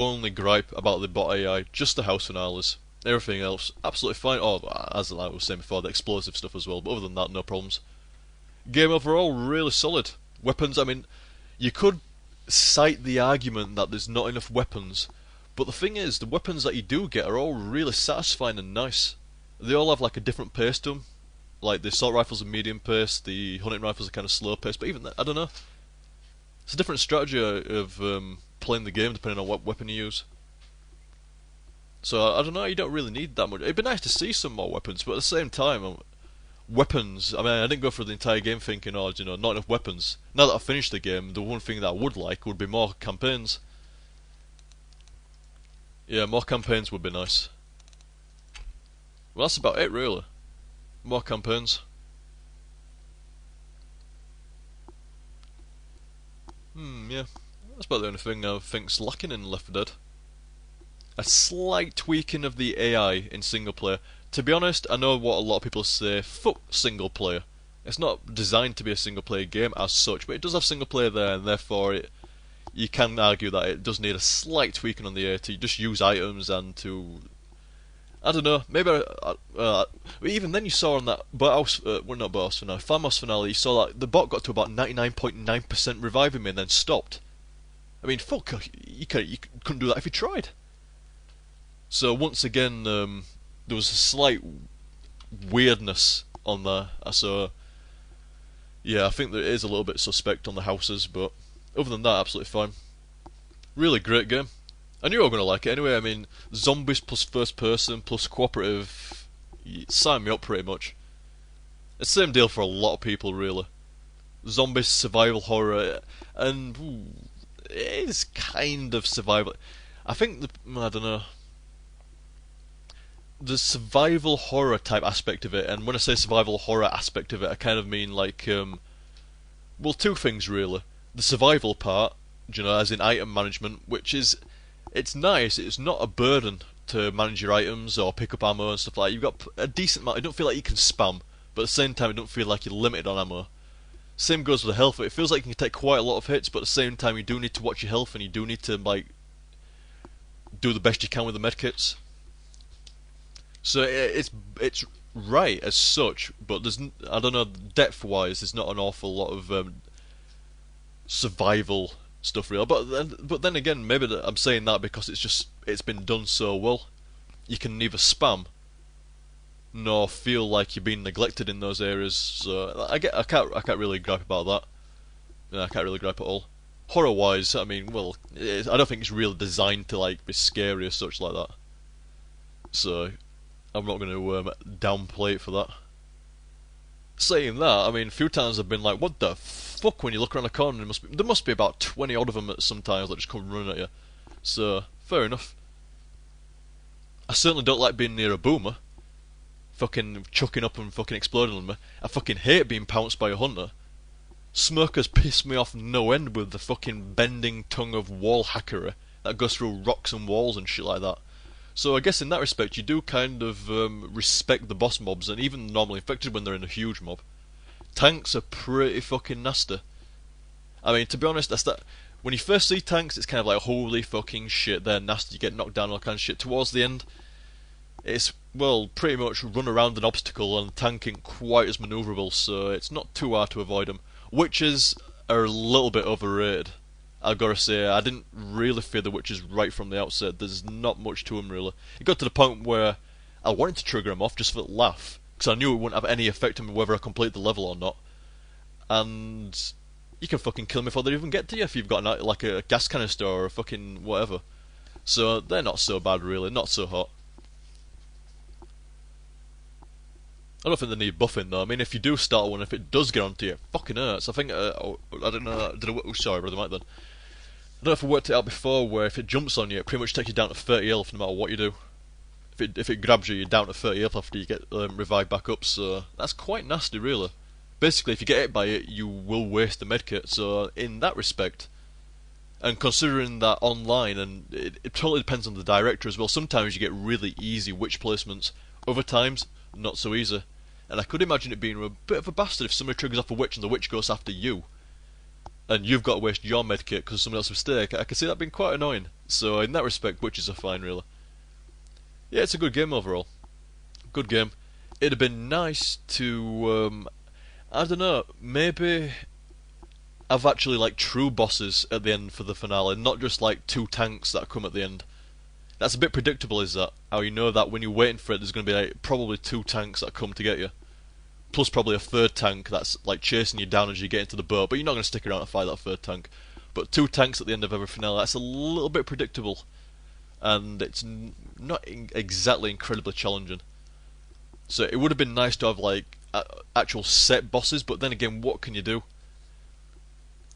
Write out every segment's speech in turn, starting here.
only gripe about the bot AI, just the house finales. Everything else, absolutely fine. Oh, as I was saying before, the explosive stuff as well, but other than that, no problems. Game overall, really solid. Weapons, I mean, you could cite the argument that there's not enough weapons, but the thing is, the weapons that you do get are all really satisfying and nice. They all have like a different pace to them. Like the assault rifles are medium pace, the hunting rifles are kind of slow pace, but even that, I don't know. It's a different strategy of playing the game depending on what weapon you use. So I don't know, you don't really need that much. It'd be nice to see some more weapons, but at the same time, weapons. I mean, I didn't go through the entire game thinking, oh, you know, not enough weapons. Now that I've finished the game, the one thing that I would like would be more campaigns. Yeah, more campaigns would be nice. Well, that's about it, really. More campaigns. Yeah. That's about the only thing I think's lacking in Left 4 Dead. A slight tweaking of the AI in single player. To be honest, I know what a lot of people say, fuck single player. It's not designed to be a single player game as such, but it does have single player there, and therefore you can argue that it does need a slight tweaking on the AI to just use items and to... I don't know, maybe... even then you saw on that boathouse, well not boathouse finale, farmhouse finale, you saw that the bot got to about 99.9% reviving me and then stopped. I mean, fuck, you couldn't do that if you tried. So once again, there was a slight weirdness on there. So yeah, I think there is a little bit suspect on the houses, but other than that, absolutely fine. Really great game. I knew I was going to like it anyway. I mean, zombies plus first person plus cooperative, sign me up pretty much. It's the same deal for a lot of people, really. Zombies, survival horror, and it is kind of survival. I think I don't know. The survival horror type aspect of it, and when I say survival horror aspect of it, I kind of mean like, well, two things really. The survival part, you know, as in item management, which is, it's nice, it's not a burden to manage your items or pick up ammo and stuff like that. You've got a decent amount, you don't feel like you can spam, but at the same time you don't feel like you're limited on ammo. Same goes with the health, it feels like you can take quite a lot of hits, but at the same time you do need to watch your health and you do need to, like, do the best you can with the medkits. So it's right as such, but there's, I don't know, depth-wise, there's not an awful lot of survival stuff really. But then again, maybe I'm saying that because it's been done so well. You can neither spam nor feel like you're being neglected in those areas. So I can't really gripe about that. No, I can't really gripe at all. Horror-wise, I mean, well, I don't think it's really designed to like be scary or such like that. So I'm not going to downplay it for that. Saying that, I mean, a few times I've been like, what the fuck, when you look around the corner, there must be about 20 odd of them at some times that just come running at you. So, fair enough. I certainly don't like being near a boomer. Fucking chucking up and fucking exploding on me. I fucking hate being pounced by a hunter. Smokers piss me off no end with the fucking bending tongue of wall hackery that goes through rocks and walls and shit like that. So I guess in that respect you do kind of respect the boss mobs, and even normally infected when they're in a huge mob. Tanks are pretty fucking nasty. I mean, to be honest, when you first see tanks, it's kind of like, holy fucking shit, they're nasty, you get knocked down, all kind of shit. Towards the end, it's, well, pretty much run around an obstacle, and the tank ain't quite as manoeuvrable, so it's not too hard to avoid them. Witches are a little bit overrated. I've got to say, I didn't really fear the witches right from the outset. There's not much to them, really. It got to the point where I wanted to trigger them off just for the laugh, because I knew it wouldn't have any effect on me whether I complete the level or not. And you can fucking kill them before they even get to you if you've got like a gas canister or a fucking whatever. So they're not so bad, really. Not so hot. I don't think they need buffing though. I mean, if you do start one, if it does get onto you, it fucking hurts. I think, I don't know, sorry brother Mike then. I don't know if I worked it out before, where if it jumps on you, it pretty much takes you down to 30 health no matter what you do. If it grabs you, you're down to 30 health after you get revived back up, so that's quite nasty really. Basically, if you get hit by it, you will waste the medkit, so in that respect, and considering that online, and it totally depends on the director as well, sometimes you get really easy witch placements, other times, not so easy. And I could imagine it being a bit of a bastard if somebody triggers off a witch and the witch goes after you, and you've got to waste your medkit because of someone else's mistake. I can see that being quite annoying. So in that respect, witches are fine, really. Yeah, it's a good game overall. Good game. It'd have been nice to, I don't know, maybe have actually like true bosses at the end for the finale, not just like two tanks that come at the end. That's a bit predictable, is that? How you know that when you're waiting for it, there's going to be like probably two tanks that come to get you. Plus probably a third tank that's like chasing you down as you get into the boat, but you're not going to stick around to fight that third tank. But two tanks at the end of every finale, that's a little bit predictable. And it's not exactly incredibly challenging. So it would have been nice to have like actual set bosses, but then again, what can you do?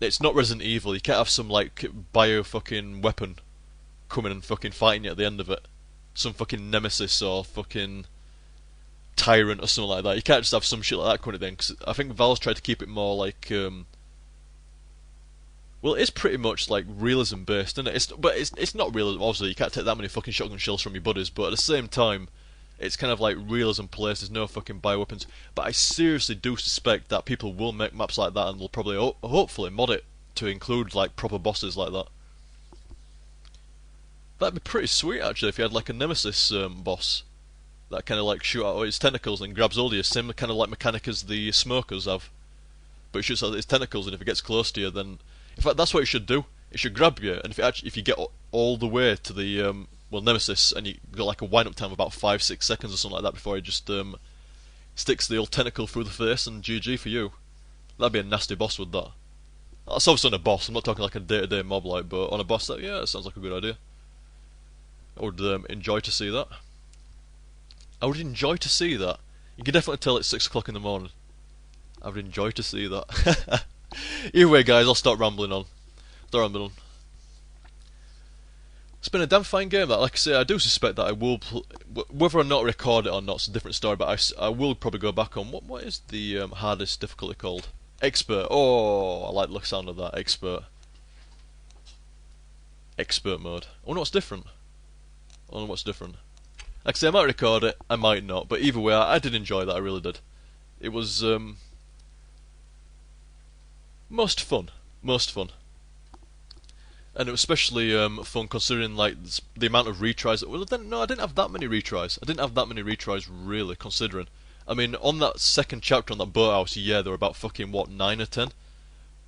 It's not Resident Evil, you can't have some like bio fucking weapon coming and fucking fighting you at the end of it. Some fucking Nemesis or fucking Tyrant or something like that. You can't just have some shit like that coming at the end, because I think Valve's tried to keep it more like, well, it's pretty much like realism based, isn't it? But it's not realism, obviously, you can't take that many fucking shotgun shells from your buddies, but at the same time, it's kind of like realism placed, there's no fucking bioweapons. But I seriously do suspect that people will make maps like that and they'll probably, hopefully, mod it to include like proper bosses like that. That'd be pretty sweet actually if you had like a Nemesis boss that kind of like shoot out his tentacles and grabs hold of you, same kind of like mechanic as the smokers have. But it shoots out his tentacles, and if it gets close to you, then in fact that's what it should do. It should grab you, and if you get all the way to the Nemesis, and you got like a wind up time of about 5-6 seconds or something like that before he just sticks the old tentacle through the face, and GG for you. That'd be a nasty boss with that. That's obviously on a boss. I'm not talking like a day-to-day mob like, but on a boss, that sounds like a good idea. I would enjoy to see that. I would enjoy to see that. You can definitely tell it's 6 o'clock in the morning. I would enjoy to see that. Either way, guys, I'll start rambling on. It's been a damn fine game, that. Like I say, I do suspect that I will... whether or not record it or not, it's a different story, but I will probably go back on... What is the hardest difficulty called? Expert. Oh, I like the sound of that. Expert. Expert mode. I wonder what's different. Like I say, I might record it, I might not, but either way, I did enjoy that, I really did. It was, most fun. And it was especially fun considering like the amount of retries. Well, I didn't have that many retries. Really, considering. I mean, on that second chapter on that boathouse, yeah, there were about fucking what 9 or 10.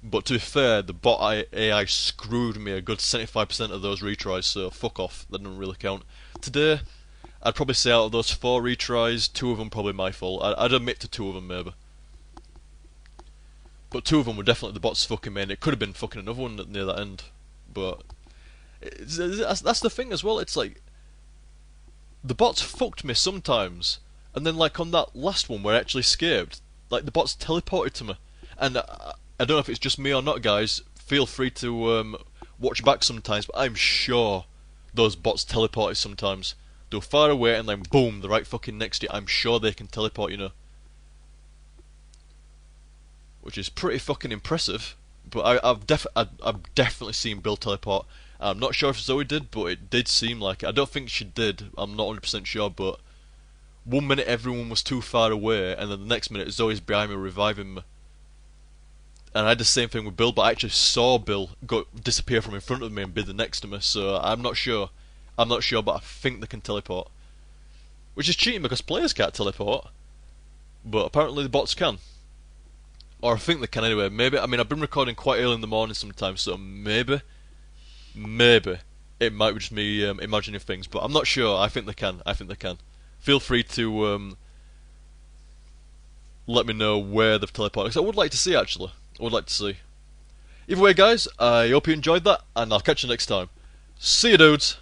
But to be fair, the bot AI screwed me a good 75% of those retries, so fuck off. That doesn't really count. Today, I'd probably say out of those 4 retries, 2 of them probably my fault. I'd admit to 2 of them maybe. But 2 of them were definitely the bot's fucking main. It could have been fucking another one near that end. But that's the thing as well. It's like the bots fucked me sometimes, and then like on that last one where I actually escaped, like the bots teleported to me, and I don't know if it's just me or not, guys. Feel free to watch back sometimes, but I'm sure those bots teleported sometimes. They're far away and then boom, they're right fucking next to you. I'm sure they can teleport, you know. Which is pretty fucking impressive. But I've definitely seen Bill teleport. I'm not sure if Zoe did, but it did seem like it. I don't think she did. I'm not 100% sure, but one minute everyone was too far away, and then the next minute Zoe's behind me reviving me. And I had the same thing with Bill, but I actually saw Bill disappear from in front of me and be the next to me. So I'm not sure. But I think they can teleport. Which is cheating because players can't teleport. But apparently the bots can. Or I think they can anyway. Maybe, I mean, I've been recording quite early in the morning sometimes, so maybe it might be just me imagining things, but I'm not sure. I think they can. Feel free to let me know where they've teleported, because I would like to see, actually. Either way, guys, I hope you enjoyed that, and I'll catch you next time. See you, dudes!